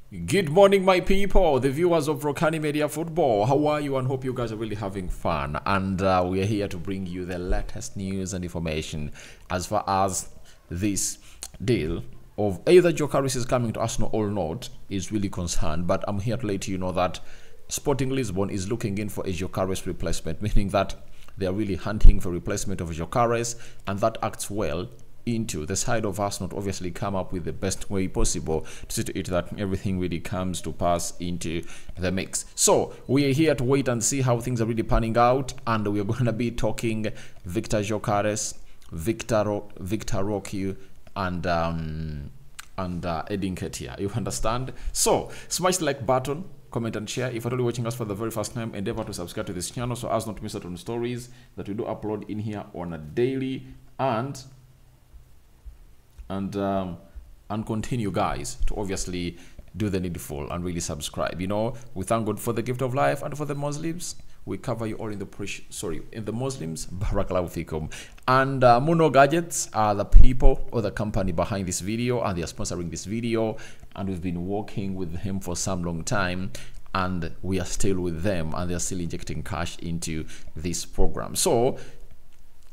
Good morning, my people, the viewers of Rokani Media Football. How are you? And hope you guys are really having fun. And we are here to bring you the latest news and information as far as this deal of either Gyokeres is coming to Arsenal or not is really concerned. But I'm here to let you know that Sporting Lisbon is looking in for a Gyokeres replacement, meaning that they are really hunting for replacement of Gyokeres, and that acts well into the side of Arsenal to obviously come up with the best way possible to see to it that everything really comes to pass into the mix. So we are here to wait and see how things are really panning out, and we are going to be talking Victor Gyokeres, Victor Rokani, and Nketiah. You understand? So smash the like button, comment and share. If you're only watching us for the very first time, endeavor to subscribe to this channel so as not to miss out on stories that we do upload in here on a daily, and continue, guys, to obviously do the needful and really subscribe. You know, we thank God for the gift of life, and for the Muslims, we cover you all in the Muslims, barakallahu fikum. And Muno Gadgets are the people or the company behind this video, and they are sponsoring this video, and we've been working with him for some long time, and we are still with them, and they are still injecting cash into this program. So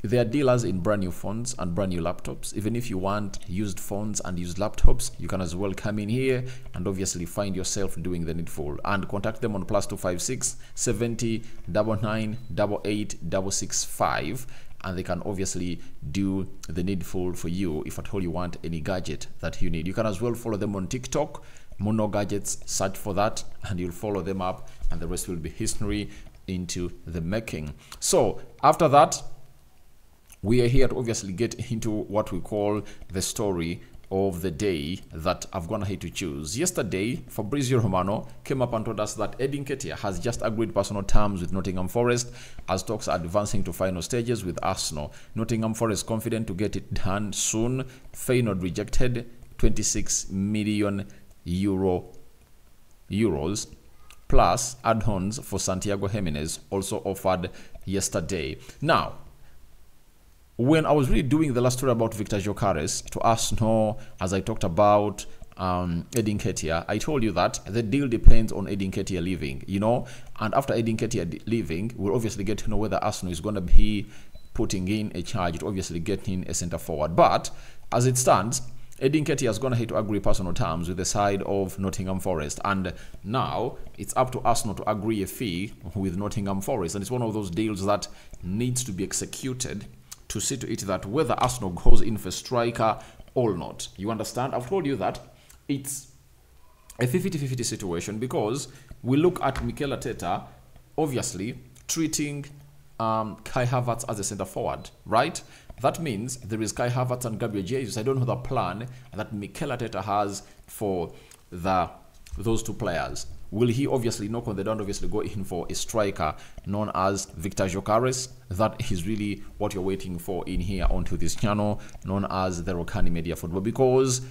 they are dealers in brand new phones and brand new laptops. Even if you want used phones and used laptops, you can as well come in here and obviously find yourself doing the needful. And contact them on +256 70 99 88 665, and they can obviously do the needful for you if at all you want any gadget that you need. You can as well follow them on TikTok, Muno Gadgets, search for that, and you'll follow them up, and the rest will be history into the making. So after that, we are here to obviously get into what we call the story of the day that I've gone ahead to choose. Yesterday, Fabrizio Romano came up and told us that Nketiah has just agreed personal terms with Nottingham Forest as talks are advancing to final stages with Arsenal. Nottingham Forest confident to get it done soon. Feyenoord rejected 26 million euros plus add-ons for Santiago Jimenez also offered yesterday. Now, when I was really doing the last story about Victor Gyokeres to Arsenal, as I talked about Nketiah, I told you that the deal depends on Nketiah leaving, you know, and after Nketiah leaving, we'll obviously get to know whether Arsenal is going to be putting in a charge to obviously get in a centre forward. But as it stands, Nketiah has gone ahead to agree personal terms with the side of Nottingham Forest, and now it's up to Arsenal to agree a fee with Nottingham Forest, and it's one of those deals that needs to be executed to see to it that whether Arsenal goes in for striker or not. You understand? I've told you that it's a 50-50 situation, because we look at Nketiah obviously treating Kai Havertz as a centre forward, right? That means there is Kai Havertz and Gabriel Jesus. I don't know the plan that Nketiah has for those two players. Will he obviously knock on the door and obviously go in for a striker known as Victor Gyokeres? That is really what you're waiting for in here onto this channel, known as the Rokani Media Football, because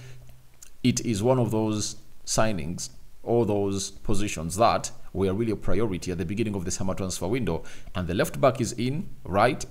it is one of those signings, all those positions that were really a priority at the beginning of the summer transfer window. And the left back is in, right?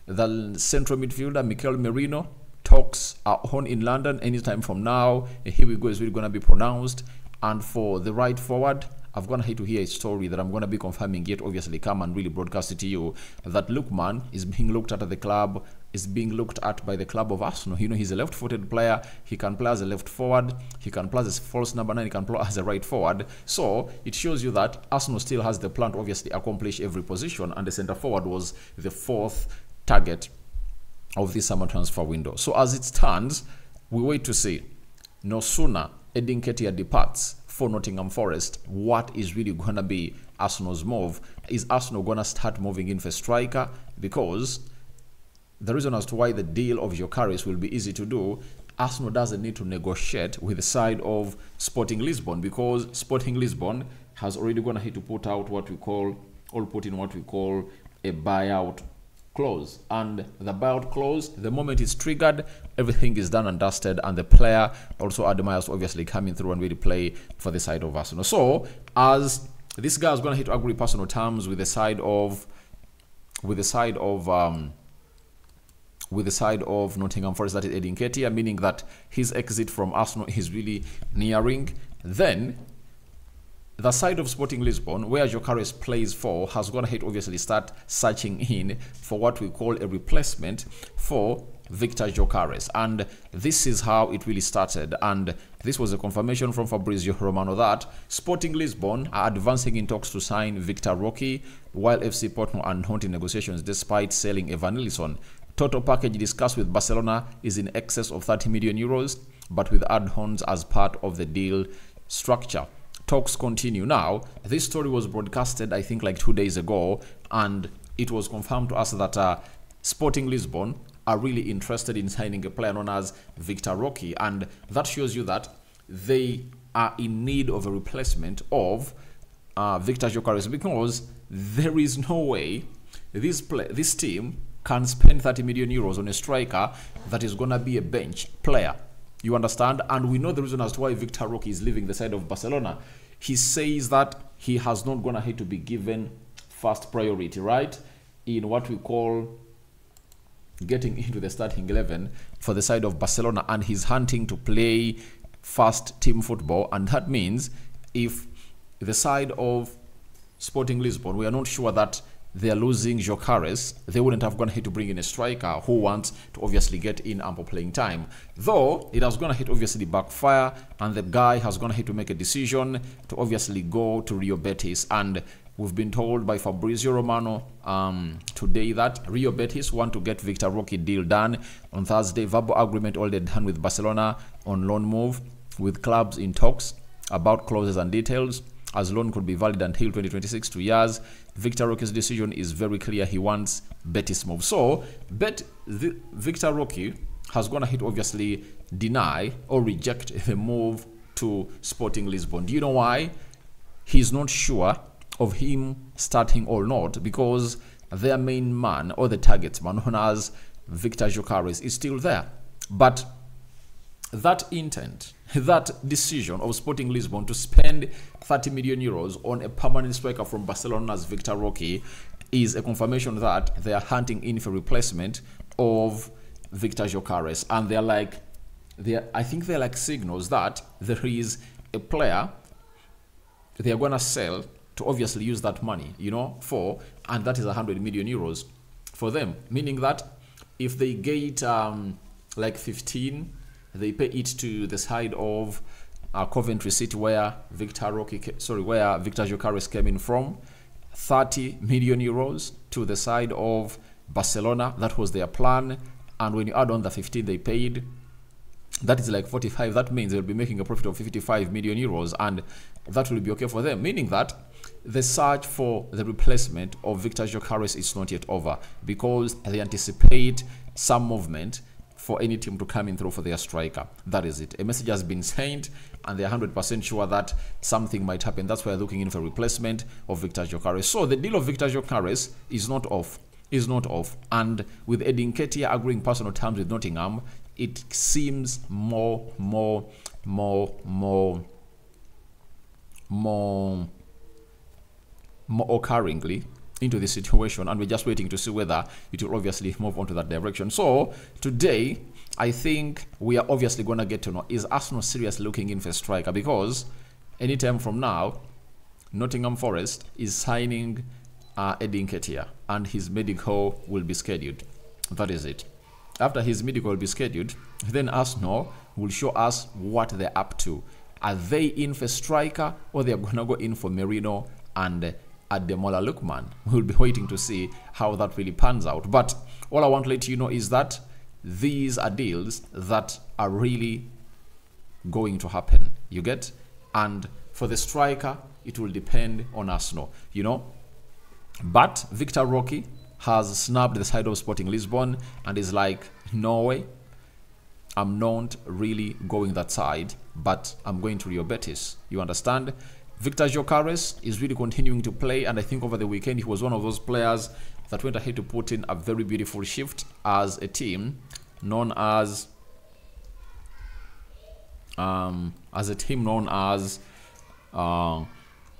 The central midfielder, Mikel Merino, talks are on in London anytime from now. Here we go, is really going to be pronounced. And for the right forward, I've gone ahead to hear a story that I'm going to be confirming yet obviously come and really broadcast it to you, that Lookman is being looked at the club, is being looked at by the club of Arsenal. You know, he's a left-footed player. He can play as a left forward. He can play as a false number 9. He can play as a right forward. So it shows you that Arsenal still has the plan to obviously accomplish every position, and the centre forward was the fourth target of this summer transfer window. So as it stands, we wait to see. No sooner Nketiah departs for Nottingham Forest, what is really going to be Arsenal's move? Is Arsenal going to start moving in for striker? Because the reason as to why the deal of Gyokeres will be easy to do, Arsenal doesn't need to negotiate with the side of Sporting Lisbon, because Sporting Lisbon has already gone ahead to put out what we call, or put in what we call a buyout clause. And the buyout clause, the moment it's triggered, everything is done and dusted, and the player also admires obviously coming through and really play for the side of Arsenal. So as this guy is going to hit to agree personal terms with the side of Nottingham Forest, that is Nketiah, meaning that his exit from Arsenal is really nearing, then the side of Sporting Lisbon, where Gyokeres plays for, has gone ahead to obviously start searching in for what we call a replacement for Victor Gyokeres. And this is how it really started. And this was a confirmation from Fabrizio Romano that Sporting Lisbon are advancing in talks to sign Victor Rokani, while FC Porto are not in negotiations despite selling Evan Nilsson. Total package discussed with Barcelona is in excess of 30 million euros, but with add-ons as part of the deal structure. Talks continue. Now, this story was broadcasted, I think, like 2 days ago, and it was confirmed to us that Sporting Lisbon are really interested in signing a player known as Victor Rokani, and that shows you that they are in need of a replacement of Victor Gyokeres, because there is no way this team can spend 30 million euros on a striker that is going to be a bench player. You understand? And we know the reason as to why Victor Rokani is leaving the side of Barcelona. He says that he has not gone ahead to be given first priority, right? In what we call getting into the starting 11 for the side of Barcelona, and he's hunting to play first team football. And that means if the side of Sporting Lisbon, we are not sure that they are losing Gyokeres, they wouldn't have gone ahead to bring in a striker who wants to obviously get in ample playing time. Though it has gone ahead to obviously backfire, and the guy has gone ahead to make a decision to obviously go to Rio Betis. And we've been told by Fabrizio Romano today that Rio Betis want to get Victor Rokani deal done on Thursday. Verbal agreement already done with Barcelona on loan move, with clubs in talks about clauses and details, as loan could be valid until 2026, 2 years. Victor Rokani's decision is very clear. He wants Betis move. So, Victor Rokani has gone ahead to obviously deny or reject the move to Sporting Lisbon. Do you know why? He's not sure of him starting or not, because their main man, or the target man, known as Victor Gyokeres, is still there. But that intent, that decision of Sporting Lisbon to spend 30 million euros on a permanent striker from Barcelona's Victor Rokani is a confirmation that they are hunting in for replacement of Victor Gyokeres. And I think they're like signals that there is a player they are going to sell to obviously use that money, for, and that is 100 million euros for them. Meaning that if they get like 15, they pay it to the side of Coventry City, where Victor Gyokeres came in from. 30 million euros to the side of Barcelona. That was their plan. And when you add on the 15 they paid, that is like 45. That means they'll be making a profit of 55 million euros, and that will be okay for them. Meaning that the search for the replacement of Victor Gyokeres is not yet over, because they anticipate some movement for any team to come in through for their striker. That is it. A message has been sent, and they're 100% sure that something might happen. That's why they're looking in for replacement of Victor Gyokeres. So the deal of Victor Gyokeres is not off. And with Nketiah agreeing personal terms with Nottingham, it seems more occurringly into the situation, and we're just waiting to see whether it will obviously move on to that direction. So today, I think we are obviously going to get to know, is Arsenal seriously looking in for a striker? Because anytime from now, Nottingham Forest is signing Nketiah, and his medical will be scheduled. That is it. After his medical will be scheduled, then Arsenal will show us what they're up to. Are they in for striker, or they're going to go in for Merino and Ademola Lookman? We'll be waiting to see how that really pans out. But all I want to let you know is that these are deals that are really going to happen. You get? And for the striker, it will depend on Arsenal, But Victor Rokani has snapped the side of Sporting Lisbon and is like, no way, I'm not really going that side, but I'm going to Rio Betis. You understand? Victor Gyokeres is really continuing to play, and I think over the weekend he was one of those players that went ahead to put in a very beautiful shift as a team known as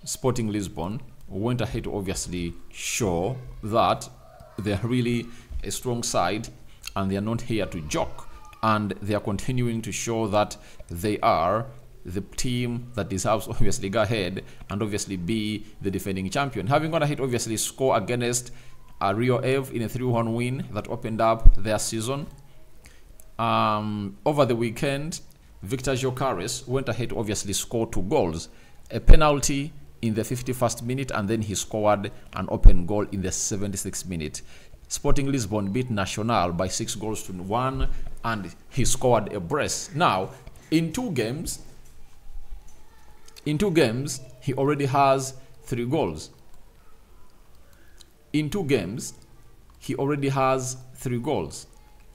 Sporting Lisbon went ahead to obviously show that they're really a strong side, and they are not here to joke, and they are continuing to show that they are the team that deserves obviously go ahead and obviously be the defending champion. Having gone ahead obviously score against Rio Ave in a 3-1 win that opened up their season. Over the weekend, Victor Gyokeres went ahead to obviously score 2 goals, a penalty in the 51st minute, and then he scored an open goal in the 76th minute. Sporting Lisbon beat Nacional by 6-1, and he scored a brace. Now, in two games, he already has 3 goals. In 2 games, he already has 3 goals.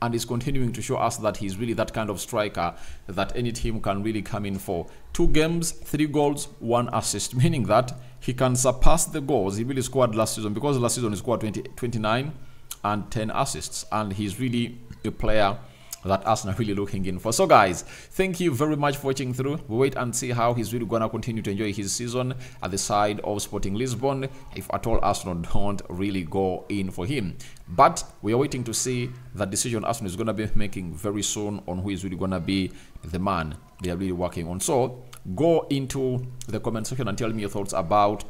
And is continuing to show us that he's really that kind of striker that any team can really come in for. 2 games, 3 goals, 1 assist, meaning that he can surpass the goals he really scored last season, because last season he scored 29 and 10 assists, and he's really a player that Arsenal are really looking in for. So guys, thank you very much for watching through. We wait and see how he's really gonna continue to enjoy his season at the side of Sporting Lisbon, if at all Arsenal don't really go in for him. But we are waiting to see the decision Arsenal is gonna be making very soon on who is really gonna be the man they are really working on. So go into the comment section and tell me your thoughts about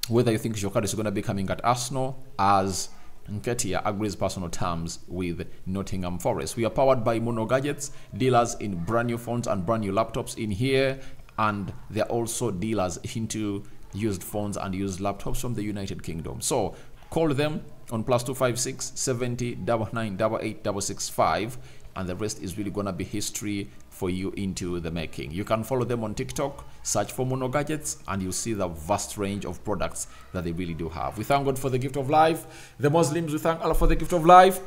whether you think Gyokeres is gonna be coming at Arsenal, as Nketiah agrees personal terms with Nottingham Forest. We are powered by Mono Gadgets, dealers in brand new phones and brand new laptops in here, and they're also dealers into used phones and used laptops from the United Kingdom. So call them on +256 70 99 88 665, and the rest is really gonna be history for you into the making. You can follow them on TikTok, search for Mono Gadgets, and you'll see the vast range of products that they really do have. We thank God for the gift of life. The Muslims, we thank Allah for the gift of life.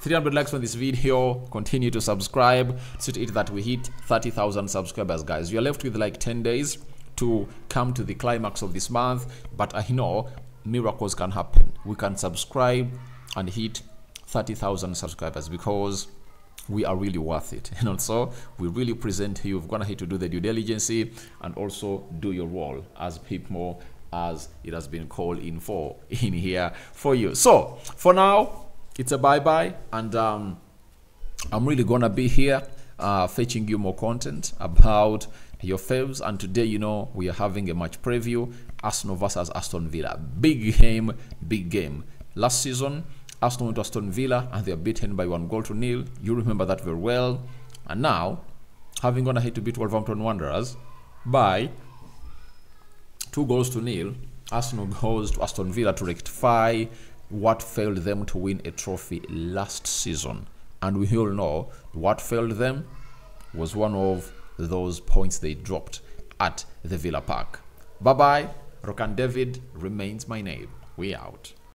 300 likes on this video. Continue to subscribe. See to it that we hit 30,000 subscribers, guys. We are left with like 10 days to come to the climax of this month, but I know miracles can happen. We can subscribe and hit 30,000 subscribers, because we are really worth it. And also, we really present to you, we've gone ahead to do the due diligence and also do your role as people, as it has been called in for in here for you. So for now, it's a bye-bye, and I'm really gonna be here fetching you more content about your faves. And today, you know, we are having a match preview, Arsenal versus Aston Villa. Big game. Last season, Arsenal went to Aston Villa and they are beaten by 1-0. You remember that very well. And now, having gone ahead to beat Wolverhampton Wanderers by 2-0, Arsenal goes to Aston Villa to rectify what failed them to win a trophy last season. And we all know what failed them was one of those points they dropped at the Villa Park. Bye-bye. Rokani David remains my name. We out.